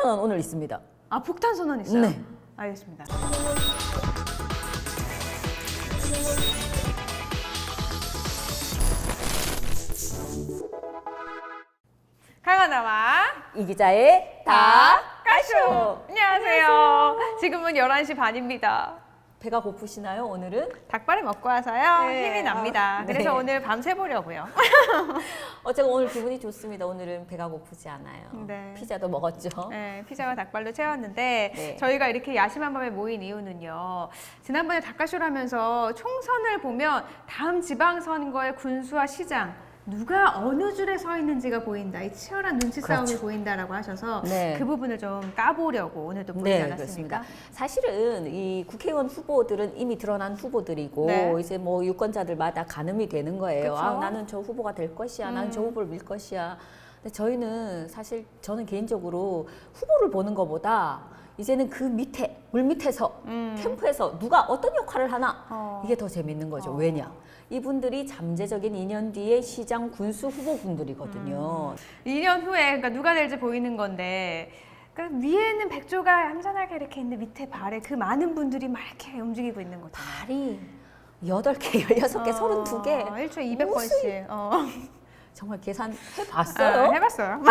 선언 오늘 있습니다. 아, 폭탄 선언 있어요? 네. 알겠습니다. 강하나와 이 기자의 닭가쇼! 안녕하세요. 지금은 11시 반입니다. 배가 고프시나요, 오늘은? 닭발을 먹고 와서요. 네. 힘이 납니다. 네. 그래서 오늘 밤새 보려고요. 제가 오늘 기분이 좋습니다. 오늘은 배가 고프지 않아요. 네. 피자도 먹었죠. 네, 피자와 닭발로 채웠는데 네. 저희가 이렇게 야심한 밤에 모인 이유는요. 지난번에 닭가쇼를 하면서 총선을 보면 다음 지방선거의 군수와 시장 누가 어느 줄에 서 있는지가 보인다. 이 치열한 눈치 싸움이 그렇죠. 보인다라고 하셔서 네. 그 부분을 좀 까보려고 오늘도 보이지 네, 않았습니까? 그렇습니다. 사실은 이 국회의원 후보들은 이미 드러난 후보들이고 네. 이제 뭐 유권자들마다 가늠이 되는 거예요. 그쵸? 아, 나는 저 후보가 될 것이야. 나는 저 후보를 밀 것이야. 근데 저희는 사실 저는 개인적으로 후보를 보는 것보다 이제는 그 밑에 물 밑에서 캠프에서 누가 어떤 역할을 하나 이게 더 재밌는 거죠. 왜냐? 이분들이 잠재적인 2년 뒤에 시장 군수 후보분들이거든요. 2년 후에 그러니까 누가 될지 보이는 건데 그러니까 위에는 백조가 얌전하게 이렇게 있는데 밑에 발에 그 많은 분들이 막 이렇게 움직이고 있는 거죠. 발이 8개, 16개, 32개. 일주일에 200번씩. 정말 계산해봤어요? 해봤어요.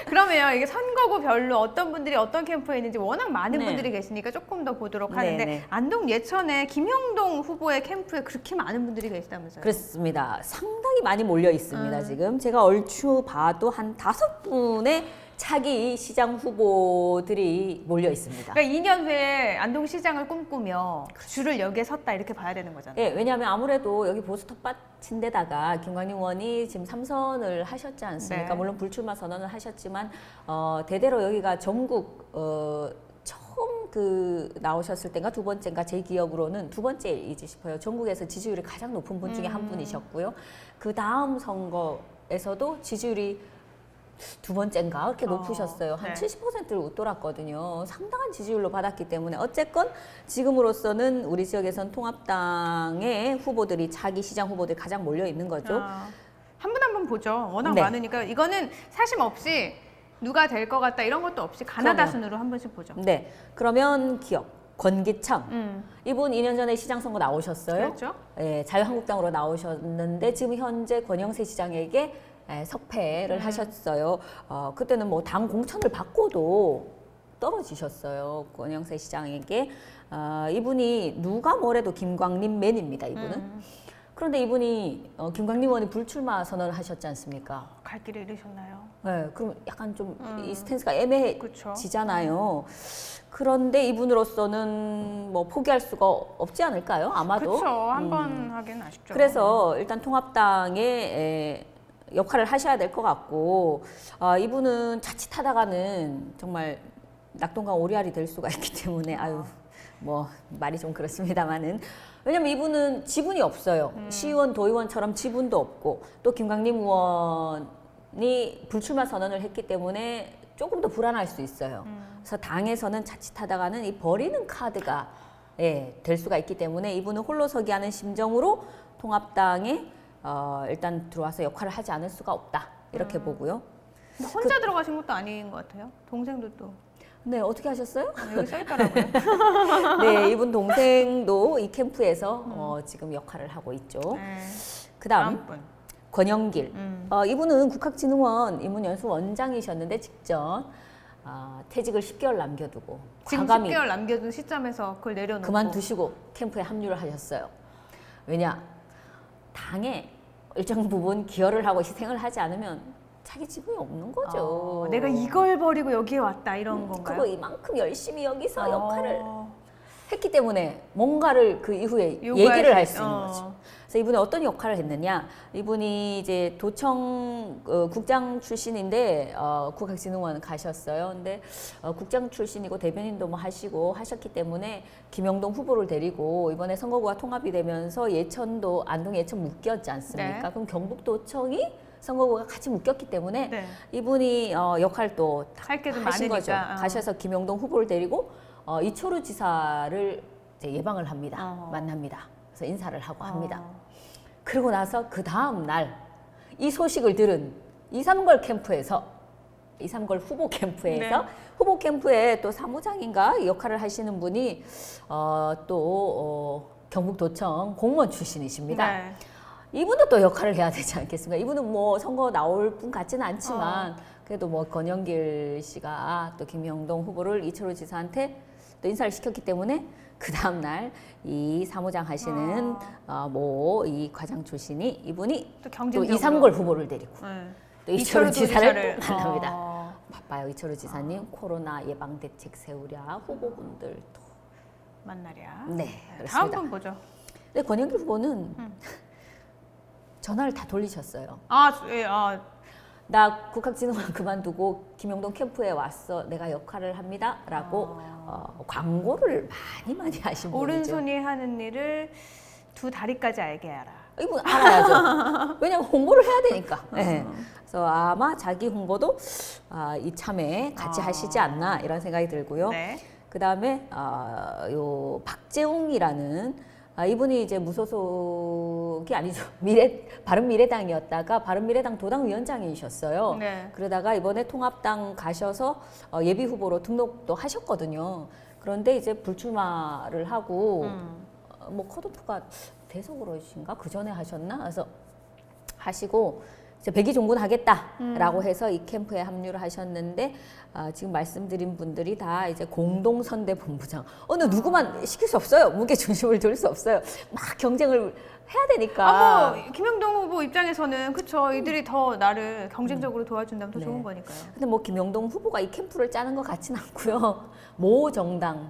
그러면 이게 선거구 별로 어떤 분들이 어떤 캠프에 있는지 워낙 많은 네. 분들이 계시니까 조금 더 보도록 네, 하는데 네. 안동 예천에 김영동 후보의 캠프에 그렇게 많은 분들이 계시다면서요? 그렇습니다. 상당히 많이 몰려 있습니다. 지금 제가 얼추 봐도 한 5분의 차기 시장 후보들이 몰려 있습니다. 그러니까 2년 후에 안동시장을 꿈꾸며 줄을 여기에 섰다 이렇게 봐야 되는 거잖아요. 예, 왜냐하면 아무래도 여기 보수 텃밭인데다가 김광림 의원이 지금 3선을 하셨지 않습니까? 네. 물론 불출마 선언을 하셨지만 대대로 여기가 전국 처음 나오셨을 때인가 두 번째인가 제 기억으로는 두 번째이지 싶어요. 전국에서 지지율이 가장 높은 분 중에 한 분이셨고요. 그 다음 선거에서도 지지율이 두 번째인가 그렇게 높으셨어요. 한 네. 70%를 웃돌았거든요. 상당한 지지율로 받았기 때문에 어쨌건 지금으로서는 우리 지역에선 통합당의 후보들이 차기 시장 후보들이 가장 몰려 있는 거죠. 한 분 한 분 보죠. 워낙 네. 많으니까 이거는 사심 없이 누가 될 것 같다 이런 것도 없이 가나다 순으로 한 분씩 보죠. 네, 그러면 기억. 권기창 이분 2년 전에 시장 선거 나오셨어요. 그렇죠. 예, 자유한국당으로 나오셨는데 지금 현재 권영세 시장에게 석패를 하셨어요. 그때는 뭐 당 공천을 받고도 떨어지셨어요. 권영세 시장에게. 이분이 누가 뭐래도 김광림 맨입니다. 이분은. 그런데 이분이 김광림 의원이 불출마 선언을 하셨지 않습니까? 갈 길을 잃으셨나요? 네, 그럼 약간 좀 이 스탠스가 그쵸. 애매해지잖아요. 그런데 이분으로서는 뭐 포기할 수가 없지 않을까요? 아마도. 그렇죠. 한 번 하기는 아쉽죠. 그래서 일단 통합당의 역할을 하셔야 될 것 같고 이분은 자칫하다가는 정말 낙동강 오리알이 될 수가 있기 때문에 아유 뭐 말이 좀 그렇습니다만은 왜냐면 이분은 지분이 없어요. 시의원, 도의원처럼 지분도 없고 또 김광림 의원이 불출마 선언을 했기 때문에 조금 더 불안할 수 있어요. 그래서 당에서는 자칫하다가는 이 버리는 카드가 될 수가 있기 때문에 이분은 홀로서기 하는 심정으로 통합당에 일단 들어와서 역할을 하지 않을 수가 없다 이렇게 보고요. 뭐 혼자 들어가신 것도 아닌 것 같아요. 동생도 또 네, 어떻게 하셨어요? 여기 써 있더라고요. 네, 이분 동생도 이 캠프에서 지금 역할을 하고 있죠. 네. 그다음 다음 분. 권영길. 이분은 국학진흥원 인문연수 원장이셨는데 직전 퇴직을 10개월 남겨두고 지금 과감히 10개월 남겨둔 시점에서 그걸 내려놓고 그만두시고 캠프에 합류를 하셨어요. 왜냐? 당에 일정 부분 기여를 하고 희생을 하지 않으면 자기 지분이 없는 거죠. 내가 이걸 버리고 여기에 왔다 이런 건가요? 그거 이만큼 열심히 여기서 역할을 했기 때문에 뭔가를 그 이후에 얘기를 할 수 있는 거죠. 그래서 이분이 어떤 역할을 했느냐? 이분이 이제 도청 국장 출신인데 국학진흥원 가셨어요. 근데 국장 출신이고 대변인도 뭐 하시고 하셨기 때문에 김영동 후보를 데리고 이번에 선거구가 통합이 되면서 예천도 안동 예천 묶였지 않습니까? 네. 그럼 경북도청이 선거구가 같이 묶였기 때문에 네. 이분이 역할도 할 게 좀 하신 거죠. 많으니까. 가셔서 김영동 후보를 데리고 이초루 지사를 이제 예방을 합니다. 만납니다. 그래서 인사를 하고 합니다. 그러고 나서 그 다음 날 이 소식을 들은 이삼걸 캠프에서 이삼걸 후보 캠프에서 네. 후보 캠프에 또 사무장인가 역할을 하시는 분이 경북도청 공무원 출신이십니다. 네. 이분도 또 역할을 해야 되지 않겠습니까? 이분은 뭐 선거 나올 분 같지는 않지만 그래도 뭐 권영길 씨가 또 김영동 후보를 이철우 지사한테 또 인사를 시켰기 때문에 그 다음 날 이 사무장 하시는 이 과장 출신이 이분이 또 또 경쟁적으로. 이삼걸 후보를 데리고 네. 또 이철우 지사를 또 지사를. 만납니다. 바빠요. 이철우 지사님 코로나 예방 대책 세우랴 후보분들 또 만나랴. 네, 다음 그렇습니다. 분 보죠. 근데 권영길 후보는 전화를 다 돌리셨어요. 나 국학진흥원 그만두고 김영동 캠프에 왔어. 내가 역할을 합니다라고 광고를 많이 하신 분이죠. 오른손이 하는 일을 두 다리까지 알게 하라. 이분 알아야죠. 왜냐면 홍보를 해야 되니까. 네. 그래서 아마 자기 홍보도 이참에 같이 하시지 않나 이런 생각이 들고요. 네. 그 다음에 요 박재웅이라는 이분이 이제 무소속이 아니죠. 바른미래당이었다가 바른미래당 도당위원장이셨어요. 네. 그러다가 이번에 통합당 가셔서 예비 후보로 등록도 하셨거든요. 그런데 이제 불출마를 하고 뭐 컷오프가 돼서 그러신가? 그 전에 하셨나? 그래서 하시고 이제 백의종군 하겠다라고 해서 이 캠프에 합류를 하셨는데 지금 말씀드린 분들이 다 이제 공동선대본부장 어느 누구만 시킬 수 없어요. 무게 중심을 둘 수 없어요. 막 경쟁을 해야 되니까. 뭐 김영동 후보 입장에서는 그쵸. 이들이 더 나를 경쟁적으로 도와준다면 더 네. 좋은 거니까요. 근데 뭐 김영동 후보가 이 캠프를 짜는 것 같지는 않고요. 모 정당인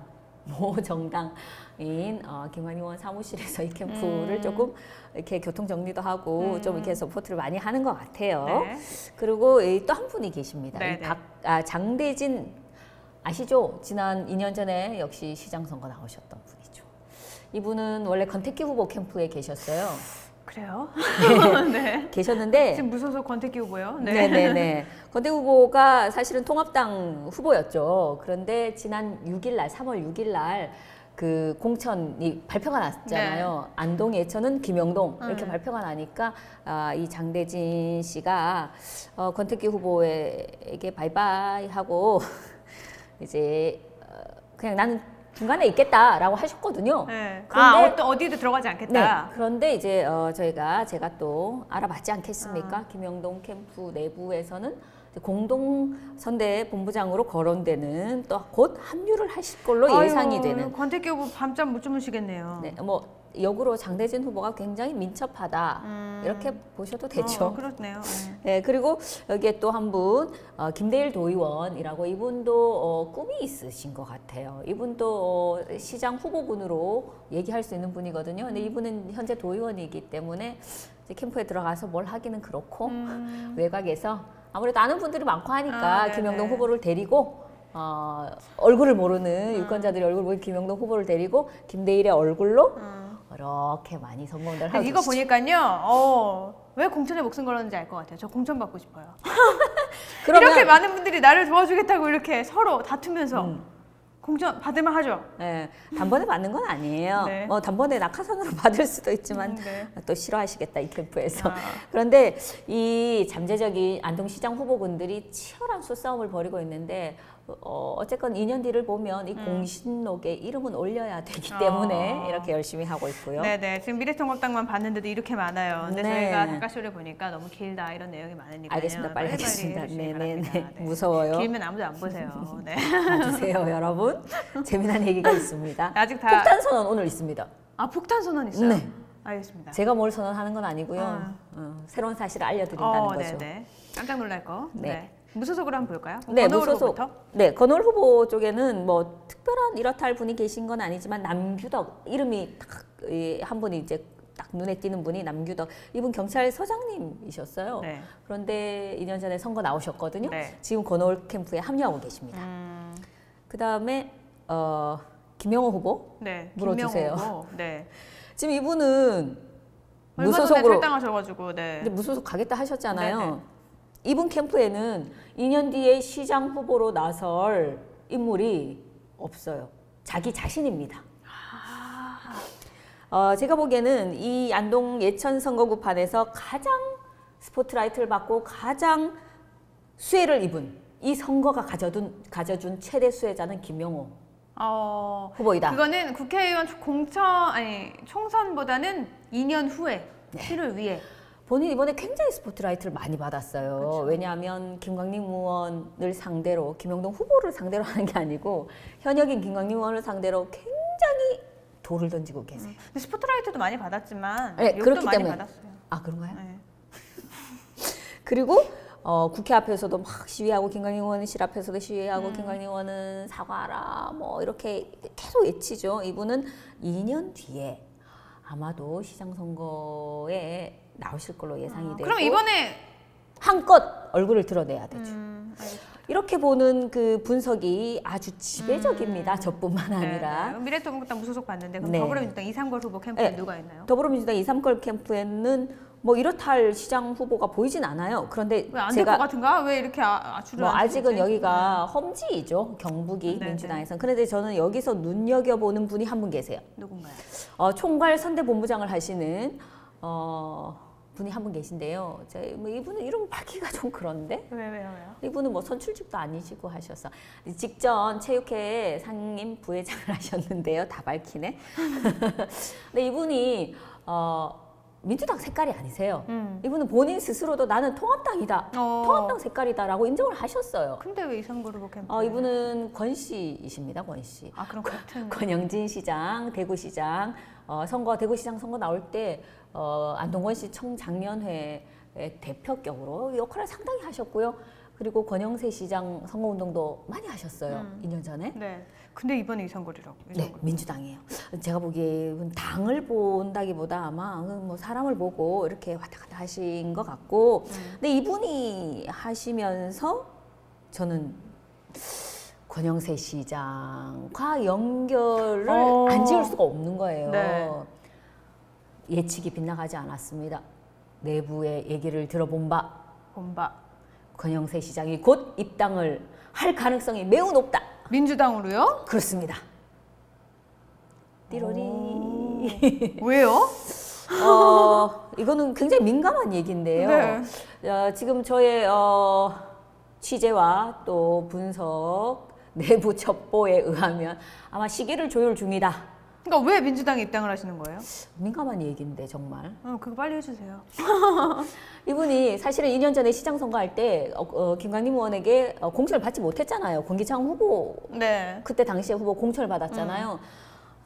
김한의 의원 사무실에서 이 캠프를 조금 이렇게 교통 정리도 하고 좀 이렇게 서포트를 많이 하는 것 같아요. 네. 그리고 또 한 분이 계십니다. 네, 장대진 아시죠? 지난 2년 전에 역시 시장 선거 나오셨던 분이죠. 이분은 원래 권태기 후보 캠프에 계셨어요. 그래요? 네. 계셨는데 지금 무소속 권태기 후보요? 네네네. 권태기 후보가 사실은 통합당 후보였죠. 그런데 지난 6일 날, 3월 6일 날 그 공천이 발표가 났잖아요. 네. 안동 예천은 김영동 이렇게 발표가 나니까 이 장대진 씨가 권태기 후보에게 바이바이 하고 이제 그냥 나는 중간에 있겠다라고 하셨거든요. 네. 그런데 어디도 들어가지 않겠다. 네. 그런데 이제 제가 또 알아봤지 않겠습니까? 김영동 캠프 내부에서는 공동선대 본부장으로 거론되는 또 곧 합류를 하실 걸로 예상이 되는. 권태기 후보 밤잠 못 주무시겠네요. 네, 뭐 역으로 장대진 후보가 굉장히 민첩하다 이렇게 보셔도 되죠. 그렇네요. 네, 그리고 여기에 또 한 분 김대일 도의원이라고 이분도 꿈이 있으신 것 같아요. 이분도 시장 후보군으로 얘기할 수 있는 분이거든요. 근데 이분은 현재 도의원이기 때문에 이제 캠프에 들어가서 뭘 하기는 그렇고 외곽에서 아무래도 아는 분들이 많고 하니까 김영동 후보를 데리고 얼굴을 모르는 유권자들이 얼굴 모르는 김영동 후보를 데리고 김대일의 얼굴로 이렇게 많이 선거운동을 하고 이거 계시죠. 보니까요. 왜 공천에 목숨 걸었는지 알 것 같아요. 저 공천 받고 싶어요. 그러면 이렇게 많은 분들이 나를 도와주겠다고 이렇게 서로 다투면서 공천 받으면 하죠. 네, 단번에 받는 건 아니에요. 네. 뭐 단번에 낙하산으로 받을 수도 있지만 네. 또 싫어하시겠다 이 캠프에서. 그런데 이 잠재적인 안동시장 후보군들이 치열한 수싸움을 벌이고 있는데 어쨌건 2년 뒤를 보면 이 공신록에 이름은 올려야 되기 때문에 이렇게 열심히 하고 있고요. 네네. 지금 미래통합당만 봤는데도 이렇게 많아요. 근데 네. 저희가 닭가쇼를 보니까 너무 길다 이런 내용이 많으니까요. 알겠습니다. 빨리 하겠습니다. 해주시기 네네네. 바랍니다. 네. 무서워요. 길면 아무도 안 보세요. 네. 봐주세요, 여러분. 재미난 얘기가 있습니다. 아직 다 폭탄 선언 오늘 있습니다. 폭탄 선언 있어요. 네. 알겠습니다. 제가 뭘 선언하는 건 아니고요. 새로운 사실을 알려드린다는 거죠. 네네. 깜짝 놀랄 거. 네. 네. 무소속으로 한번 볼까요? 네, 권오을 무소속. 후보부터? 네, 권오을 후보 쪽에는 뭐 특별한 이렇다 할 분이 계신 건 아니지만 남규덕 이름이 한 분이 이제 딱 눈에 띄는 분이 남규덕. 이분 경찰서장님이셨어요. 네. 그런데 2년 전에 선거 나오셨거든요. 네. 지금 권오을 캠프에 합류하고 계십니다. 그 다음에 김영호 후보 네. 물어주세요. 김명호 후보. 네. 지금 이분은 얼마 전에 무소속으로 탈당하셔가지고 네. 근데 무소속 가겠다 하셨잖아요. 네네. 이분 캠프에는 2년 뒤에 시장 후보로 나설 인물이 없어요. 자기 자신입니다. 제가 보기에는 이 안동 예천 선거구판에서 가장 스포트라이트를 받고 가장 수혜를 입은 이 선거가 가져준 최대 수혜자는 김영호 후보이다. 그거는 국회의원 총선보다는 2년 후에 실을 위해. 본인 이번에 굉장히 스포트라이트를 많이 받았어요. 그렇죠. 왜냐하면 김광림 의원을 상대로 김영동 후보를 상대로 하는 게 아니고 현역인 김광림 의원을 상대로 굉장히 돌을 던지고 계세요. 근데 스포트라이트도 많이 받았지만 네, 욕도 그렇기 많이 때문에. 받았어요. 아 그런가요? 네. 그리고 국회 앞에서도 막 시위하고 김광림 의원실 앞에서도 시위하고 김광림 의원은 사과하라 뭐 이렇게 계속 외치죠. 이분은 2년 뒤에 아마도 시장 선거에 나오실 걸로 예상이 되고 그럼 이번에 한껏 얼굴을 드러내야 되죠. 알겠습니다. 이렇게 보는 그 분석이 아주 지배적입니다. 저뿐만 아니라. 네. 미래통합당 무소속 봤는데 그럼 네. 더불어민주당 2, 3걸 후보 캠프에 네. 누가 있나요? 더불어민주당 2, 3걸 캠프에는 뭐 이렇다 할 시장 후보가 보이진 않아요. 그런데 왜 안 될 것 제가 같은가? 왜 이렇게 아추를 뭐 안 아직은 치지? 여기가 험지이죠. 경북이 네, 민주당에서는. 그런데 저는 여기서 눈여겨보는 분이 한 분 계세요. 누군가요? 총괄 선대본부장을 하시는 분이 한 분 계신데요. 뭐 이분은 이름 밝기가 좀 그런데 왜요? 이분은 뭐 선출직도 아니시고 하셔서 직전 체육회 상임 부회장을 하셨는데요. 다 밝히네. 근데 이분이 민주당 색깔이 아니세요. 이분은 본인 스스로도 나는 통합당이다. 통합당 색깔이다라고 인정을 하셨어요. 근데 왜 2, 3걸 후보 캠프? 이분은 권 씨이십니다. 권 씨. 아 그럼 같은. 권영진 시장, 대구시장 대구시장 선거 나올 때 안동권 씨 청장년회 대표격으로 역할을 상당히 하셨고요. 그리고 권영세 시장 선거운동도 많이 하셨어요. 2년 전에. 네. 근데 이번에 2, 3걸이라고. 네, 민주당이에요. 제가 보기에 당을 본다기보다 아마 뭐 사람을 보고 이렇게 왔다 갔다 하신 것 같고, 근데 이분이 하시면서 저는 권영세 시장과 연결을 안 지을 수가 없는 거예요. 네. 예측이 빗나가지 않았습니다. 내부의 얘기를 들어본 바 본바. 권영세 시장이 곧 입당을 할 가능성이 매우 높다. 민주당으로요? 그렇습니다. 띠로리. 왜요? 이거는 굉장히 민감한 얘기인데요. 네. 지금 저의 취재와 또 분석, 내부 첩보에 의하면 아마 시기를 조율 중이다. 그러니까 왜 민주당에 입당을 하시는 거예요? 민감한 얘기인데 정말. 그거 빨리 해주세요. 이분이 사실은 2년 전에 시장 선거할 때 김광림 의원에게 공천을 받지 못했잖아요. 권기창 후보 네. 그때 당시에 후보 공천을 받았잖아요.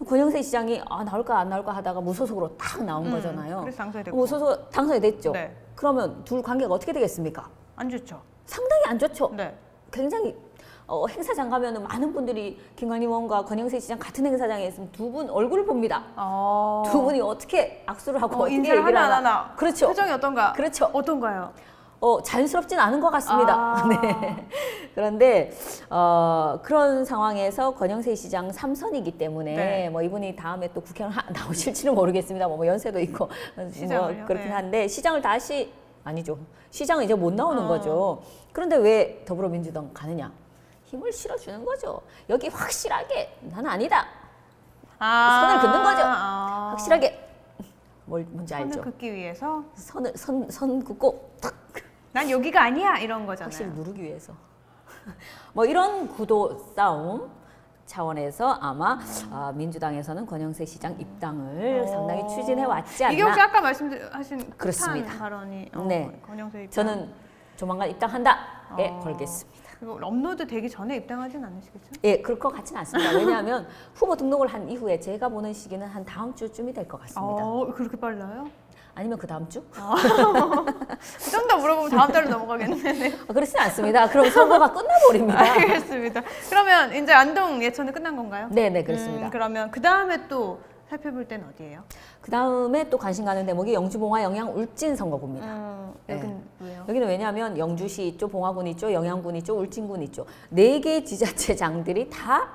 권영세 시장이 나올까 안 나올까 하다가 무소속으로 딱 나온 거잖아요. 그래서 당선이 됐고. 무소속 당선이 됐죠. 네. 그러면 둘 관계가 어떻게 되겠습니까? 안 좋죠. 상당히 안 좋죠. 네. 굉장히 행사장 가면은 많은 분들이 김광림 의원과 권영세 시장 같은 행사장에 있으면 두 분 얼굴을 봅니다. 두 분이 어떻게 악수를 하고 어떻게 인사를 얘기를 하나 안 하나. 하나. 그렇죠. 표정이 어떤가? 그렇죠. 어떤가요? 자연스럽진 않은 것 같습니다. 네. 그런데 그런 상황에서 권영세 시장 3선이기 때문에 네. 뭐 이분이 다음에 또 국회의원 나오실지는 모르겠습니다. 뭐 연세도 있고 시장을요? 뭐 그렇긴 네. 한데 시장을 다시 아니죠. 시장은 이제 못 나오는 거죠. 그런데 왜 더불어민주당 가느냐? 힘을 실어주는 거죠. 여기 확실하게 나는 아니다. 선을 긋는 거죠. 확실하게 뭔지 알죠? 선을 긋기 위해서 선 긋고 탁. 난 여기가 아니야 이런 거잖아요. 확실히 누르기 위해서. 뭐 이런 구도 싸움 차원에서 아마 민주당에서는 권영세 시장 입당을 상당히 추진해 왔지 않나. 이게 혹시 아까 말씀하신 그렇습니다. 끝한 발언이 네. 권영세 입당. 저는 조만간 입당한다에 걸겠습니다. 이거 업로드 되기 전에 입당하진 않으시겠죠? 예, 그럴 것 같지는 않습니다. 왜냐하면 후보 등록을 한 이후에 제가 보는 시기는 한 다음 주쯤이 될 것 같습니다. 그렇게 빨라요? 아니면 그 다음 주? 좀 더 물어보면 다음 달로 넘어가겠네. 그렇진 않습니다. 그럼 선거가 끝나버립니다. 알겠습니다. 그러면 이제 안동 예천은 끝난 건가요? 네, 그렇습니다. 그러면 그 다음에 또 살펴볼 때는 어디예요? 그 다음에 또 관심 가는 대목이 영주봉화 영양 울진 선거구입니다. 여긴 왜요? 여기는 왜냐하면 영주시 있죠, 봉화군 있죠, 영양군 있죠, 울진군 있죠. 4개 지자체장들이 다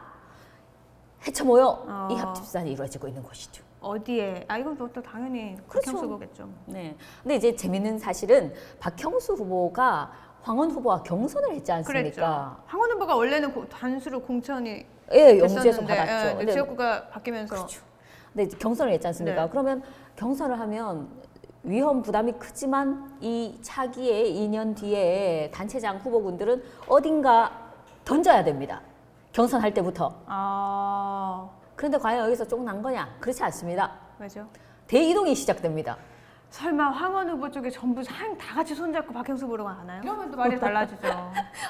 헤쳐 모여 이 합집산이 이루어지고 있는 곳이죠. 어디에? 이건 또 당연히 그렇죠. 박형수 후보겠죠. 네. 근데 이제 재밌는 사실은 박형수 후보가 황원 후보와 경선을 했지 않습니까? 그랬죠. 황원 후보가 원래는 단수로 공천이 예, 영주에서 됐었는데, 받았죠. 예, 근데 지역구가 바뀌면서 그렇죠. 근데 이제 경선을 했지 않습니까? 네. 그러면 경선을 하면 위험 부담이 크지만 이 차기의 2년 뒤에 단체장 후보군들은 어딘가 던져야 됩니다. 경선할 때부터. 그런데 과연 여기서 쫑난 거냐? 그렇지 않습니다. 왜죠? 대이동이 시작됩니다. 설마 황원 후보 쪽에 전부 다 같이 손잡고 박형수 후보로 가나요? 이러면 또 말이 달라지죠.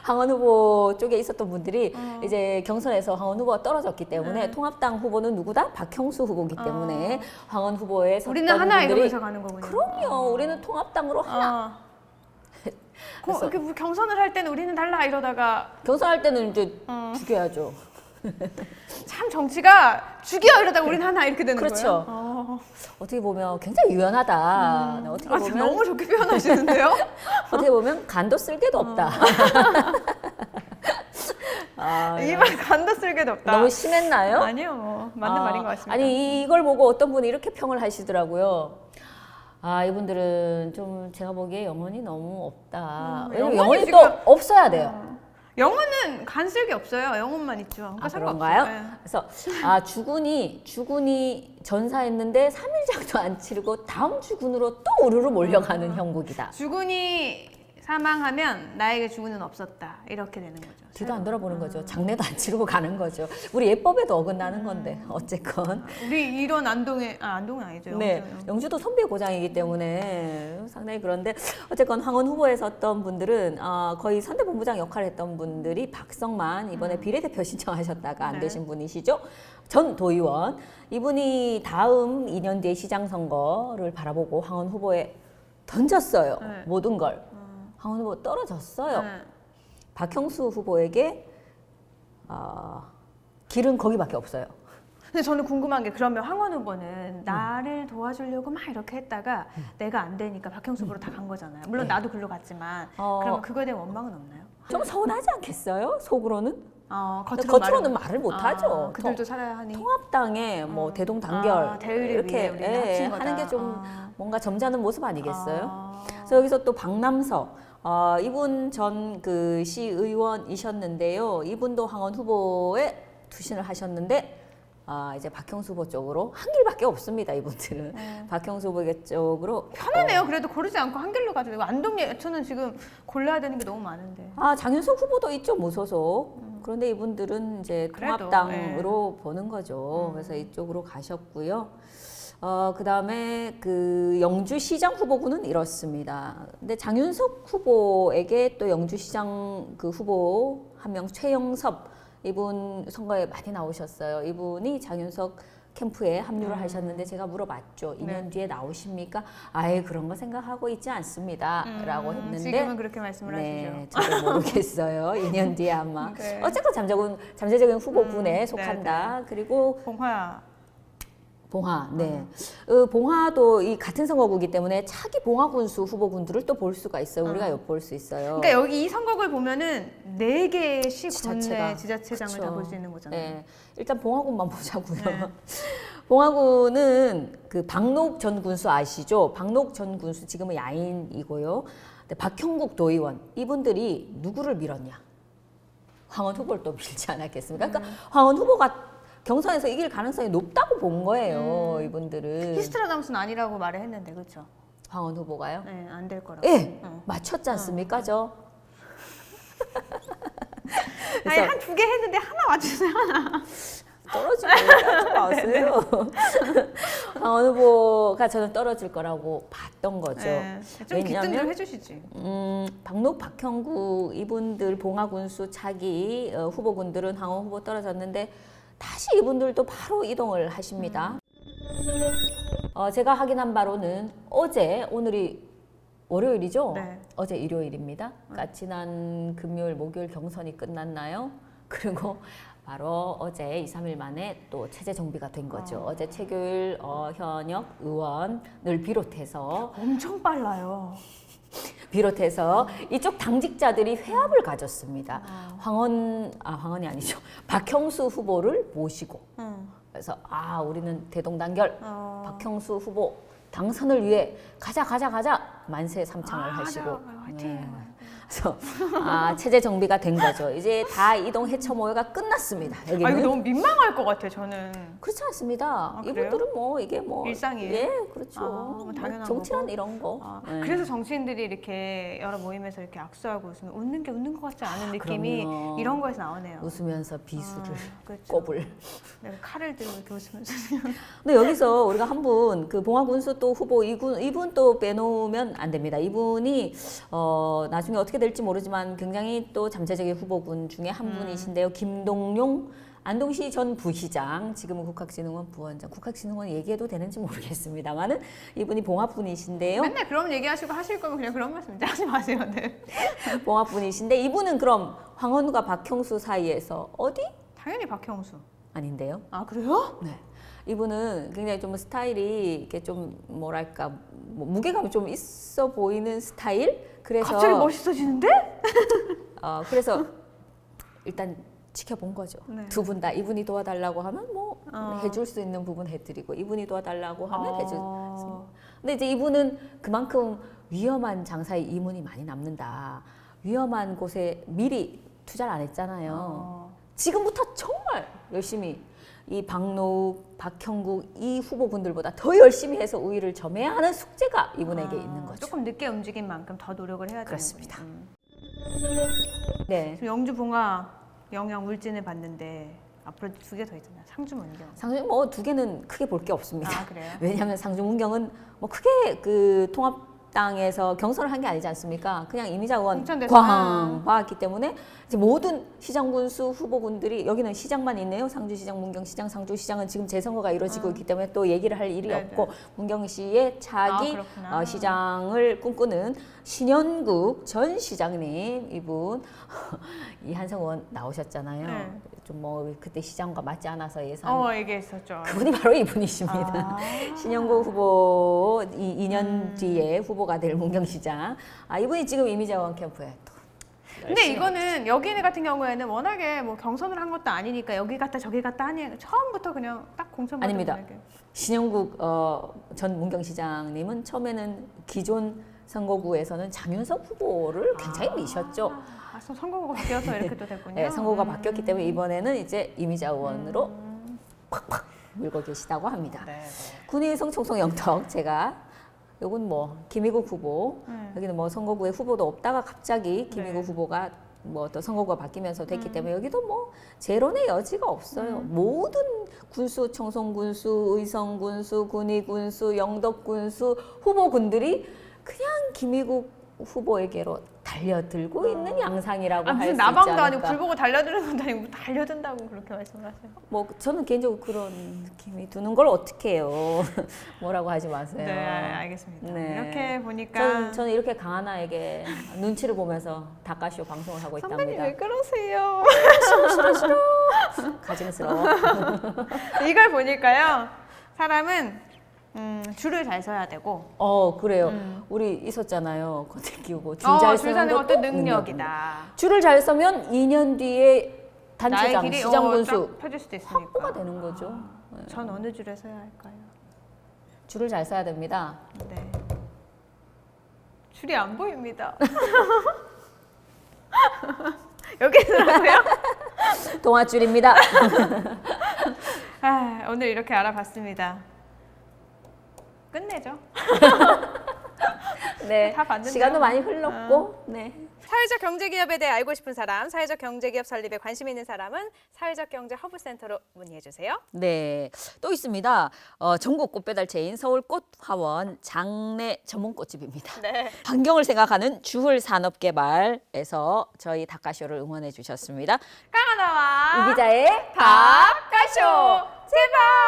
황원 후보 쪽에 있었던 분들이 이제 경선에서 황원 후보가 떨어졌기 때문에 통합당 후보는 누구다? 박형수 후보기 때문에 황원 후보에 섰던 우리는 하나 분들이 이러면서 가는 거군요. 그럼요. 우리는 통합당으로 하나. 이렇게 뭐 경선을 할 때는 우리는 달라 이러다가 경선할 때는 이제 죽여야죠. 참 정치가 죽여 이러다가 우리는 하나 이렇게 되는 그렇죠. 거예요. 어떻게 보면 굉장히 유연하다. 네, 어떻게 보면 너무 좋게 표현하시는데요? 어떻게 보면 간도 쓸개도 없다. 이말 간도 쓸개도 없다. 너무 심했나요? 아니요, 뭐 맞는 말인 것 같습니다. 아니 이걸 보고 어떤 분이 이렇게 평을 하시더라고요. 이분들은 좀 제가 보기에 영혼이 너무 없다. 왜냐면 영혼이 지금 또 없어야 돼요. 영혼은 간 쓸게 없어요. 영혼만 있죠. 그러니까 그런가요? 네. 그래서 주군이 전사했는데 3일장도 안 치르고 다음 주군으로 또 우르르 몰려가는 형국이다. 주군이 사망하면 나에게 주군은 없었다. 이렇게 되는 거죠. 뒤도 안 돌아보는 거죠. 장례도 안 치르고 가는 거죠. 우리 예법에도 어긋나는 건데 어쨌건. 우리 이런 안동은 아니죠. 네, 영주도 선비의 고장이기 때문에 상당히 그런데 어쨌건 황원 후보에 섰던 분들은 거의 선대본부장 역할을 했던 분들이 박성만 이번에 비례대표 신청하셨다가 안 네. 되신 분이시죠. 전 도의원. 이분이 다음 2년 뒤에 시장 선거를 바라보고 황원 후보에 던졌어요. 네. 모든 걸. 황원 후보 떨어졌어요. 네. 박형수 후보에게 길은 거기밖에 없어요. 근데 저는 궁금한 게 그러면 황원 후보는 나를 도와주려고 막 이렇게 했다가 내가 안 되니까 박형수 후보로 다 간 거잖아요. 물론 네. 나도 글로 갔지만 그러면 그거에 대한 원망은 없나요? 좀 서운하지 않겠어요? 속으로는? 겉으로는 말을 못하죠. 그들도 살아야 하니. 통합당에 뭐 대동단결 대의를 이렇게 위해 우리는 합친 거다. 하는 게 좀 뭔가 점잖은 모습 아니겠어요? 그래서 여기서 또 박남석 이분 전 그 시의원이셨는데요. 이분도 황원 후보에 투신을 하셨는데 이제 박형수 후보 쪽으로 한 길밖에 없습니다. 이분들은 박형수 후보 쪽으로 편하네요. 그래도 고르지 않고 한 길로 가도 되고 안동 예천은 지금 골라야 되는 게 너무 많은데. 장윤석 후보도 있죠, 무소속. 그런데 이분들은 이제 그래도, 통합당으로 보는 거죠. 그래서 이쪽으로 가셨고요. 그다음에 그 영주시장 후보군은 이렇습니다. 근데 장윤석 후보에게 또 영주시장 그 후보 한 명 최영섭 이분 선거에 많이 나오셨어요. 이분이 장윤석 캠프에 합류를 하셨는데 제가 물어봤죠. 2년 뒤에 나오십니까? 아예 그런 거 생각하고 있지 않습니다. 라고 했는데 지금은 그렇게 말씀을 하시죠. 저도 모르겠어요. 2년 뒤에 아마. 네. 어쨌건 잠재적인 후보군에 속한다. 그리고 봉화, 네. 봉화도 이 같은 선거구이기 때문에 차기 봉화 군수 후보군들을 또 볼 수가 있어요. 우리가 엿볼 수 있어요. 그러니까 여기 이 선거구를 보면은 4개의 지자체가. 시군의 지자체장을 다 볼 수 있는 거잖아요. 네. 일단 봉화군만 보자고요. 네. 봉화군은 그 박록 전 군수 아시죠? 박록 전 군수 지금은 야인이고요. 근데 박형국 도의원 이분들이 누구를 밀었냐? 황원 후보를 또 밀지 않았겠습니까? 그러니까 황원 후보가 경선에서 이길 가능성이 높다고 본 거예요. 이분들은. 히스트라담스는 아니라고 말을 했는데 그렇죠? 황원 후보가요? 네, 안 될 거라고. 예, 맞췄지 않습니까, 저? 아니 한 2개 했는데 하나 맞추세요, 하나. 떨어지고 하지 마세요. 황원 후보가 저는 떨어질 거라고 봤던 거죠. 네, 좀 기뜸 좀 해주시지. 박록, 박형국 이분들 봉화군수 차기 후보군들은 황원 후보 떨어졌는데 다시 이분들도 바로 이동을 하십니다. 제가 확인한 바로는 오늘이 월요일이죠? 네. 어제 일요일입니다. 그러니까 지난 금요일, 목요일 경선이 끝났나요? 그리고 바로 어제 2, 3일 만에 또 체제 정비가 된 거죠. 어제 최규일 현역 의원을 비롯해서 비롯해서 이쪽 당직자들이 회합을 가졌습니다. 황원이 아니죠. 박형수 후보를 모시고. 그래서 우리는 대동단결 박형수 후보 당선을 위해 가자 만세 삼창을 하시고. 화이팅. 그래서 체제 정비가 된 거죠. 이제 다 이동 해처 모여가 끝났습니다. 아, 여기는 이거 너무 민망할 것 같아, 저는. 그렇지 않습니다. 그래요? 이분들은 뭐 이게 뭐 일상이에요? 예, 그렇죠. 뭐 당연한 정치란 거고. 이런 거. 예. 그래서 정치인들이 이렇게 여러 모임에서 이렇게 악수하고 웃으면 웃는 게 웃는 것 같지 않은 느낌이 그럼요. 이런 거에서 나오네요. 웃으면서 비수를 그렇죠. 꼽을. 내가 칼을 들고 이렇게 웃으면서. 근데 여기서 우리가 한 분 그 봉화군수 또 후보 이분 또 빼놓으면 안 됩니다. 이분이 나중에 어떻게 될지 모르지만 굉장히 또 잠재적인 후보군 중에 한 분이신데요. 김동용 안동시 전 부시장, 지금은 국학진흥원 부원장. 국학진흥원 얘기해도 되는지 모르겠습니다만은 이분이 봉화분이신데요. 맨날 그런 얘기하시고 하실 거면 그냥 그런 말씀 하지 마세요. 네. 봉화분이신데 이분은 그럼 황원우가 박형수 사이에서 어디? 당연히 박형수. 아닌데요. 아, 그래요? 네. 이분은 굉장히 좀 스타일이 이렇게 좀 뭐랄까 뭐 무게감이 좀 있어 보이는 스타일. 그래서 갑자기 멋있어지는데? 그래서 일단 지켜본 거죠. 네. 두 분 다 이분이 도와달라고 하면 뭐 해줄 수 있는 부분 해드리고 이분이 도와달라고 하면 해줄. 근데 이제 이분은 그만큼 위험한 장사에 이문이 많이 남는다. 위험한 곳에 미리 투자를 안 했잖아요. 지금부터 정말 열심히 이 박노욱, 박형국 이 후보분들보다 더 열심히 해서 우위를 점해야 하는 숙제가 이분에게 있는 거죠. 조금 늦게 움직인 만큼 더 노력을 해야 되는 그렇습니다. 거군요. 네. 지금 영주 봉화 영양 울진을 봤는데 앞으로 2개 더 있잖아요. 상주 문경. 상주 뭐 두 개는 크게 볼 게 없습니다. 아, 그래요? 왜냐하면 상주 문경은 뭐 크게 그 통합당에서 경선을 한 게 아니지 않습니까? 그냥 이미자 의원 공천돼서. 광 받았기 때문에 이제 모든 시장 군수 후보군들이 여기는 시장만 있네요. 상주시장, 문경시장, 상주시장은 지금 재선거가 이루어지고 있기 때문에 또 얘기를 할 일이 네네. 없고 문경시의 차기 그렇구나. 시장을 꿈꾸는 신현국 전 시장님 이분 이한성 의원 나오셨잖아요. 네. 좀 뭐 그때 시장과 맞지 않아서 예산 얘기했었죠. 그분이 바로 이분이십니다. 신영국 후보 2년 뒤에 후보가 될 문경시장. 이분이 지금 이미자 의원 캠프에 또. 근데 열심히 이거는 여기 같은 경우에는 워낙에 뭐 경선을 한 것도 아니니까 여기 갔다 저기 갔다 하니 처음부터 그냥 딱 공천 받은 아닙니다. 분에게. 신영국 전 문경시장님은 처음에는 기존 선거구에서는 장윤석 후보를 굉장히 미셨죠. 선거구가 바뀌어서 이렇게 또 됐군요. 네, 선거가 바뀌었기 때문에 이번에는 이제 이미자 의원으로 콱콱 밀고 계시다고 합니다. 네. 군의성 총성 영턱 제가 요건 뭐 김희국 후보 여기는 뭐 선거구에 후보도 없다가 갑자기 김희국 네. 후보가 뭐 또 선거구가 바뀌면서 됐기 때문에 여기도 뭐 재론의 여지가 없어요. 모든 군수, 청송군수, 의성군수, 군의군수, 영덕군수 후보군들이 그냥 김희국 후보에게로 달려들고 있는 양상이라고 할 수 있지 나방도 않을까. 아니고 불 보고 달려드는 것도 아니고 달려든다고 그렇게 말씀하세요. 뭐 저는 개인적으로 그런 느낌이 드는 걸 어떻게 해요. 뭐라고 하지 마세요. 네, 알겠습니다. 네. 이렇게 보니까 저는 이렇게 강하나에게 눈치를 보면서 닭가쇼 방송을 하고 선배님 있답니다. 왜 그러세요? 가증스러워. 이걸 보니까요. 사람은 줄을 잘 서야 되고 그래요. 우리 있었잖아요. 겉에 끼우고 줄 잘 줄 서는 서는 것도 것도 능력이다. 줄을 잘 서면 2년 뒤에 나의 단체장, 길이 시장 군수 쫙 펴질 수도 있으니까. 확보가 되는 거죠. 전 어느 줄에 서야 할까요? 줄을 잘 서야 됩니다. 네. 줄이 안 보입니다. 여기 있더라고요. 동아줄입니다. 오늘 이렇게 알아봤습니다. 끝내죠. 네, 다 봤는데요. 시간도 많이 흘렀고, 네. 사회적 경제기업에 대해 알고 싶은 사람, 사회적 경제기업 설립에 관심 있는 사람은 사회적 경제 허브센터로 문의해 주세요. 네, 또 있습니다. 전국 꽃배달체인 서울꽃화원 장내 전문 꽃집입니다. 네. 환경을 생각하는 주훌 산업개발에서 저희 닭가쇼를 응원해 주셨습니다. 강하나와 이기자의 닭가쇼 제발.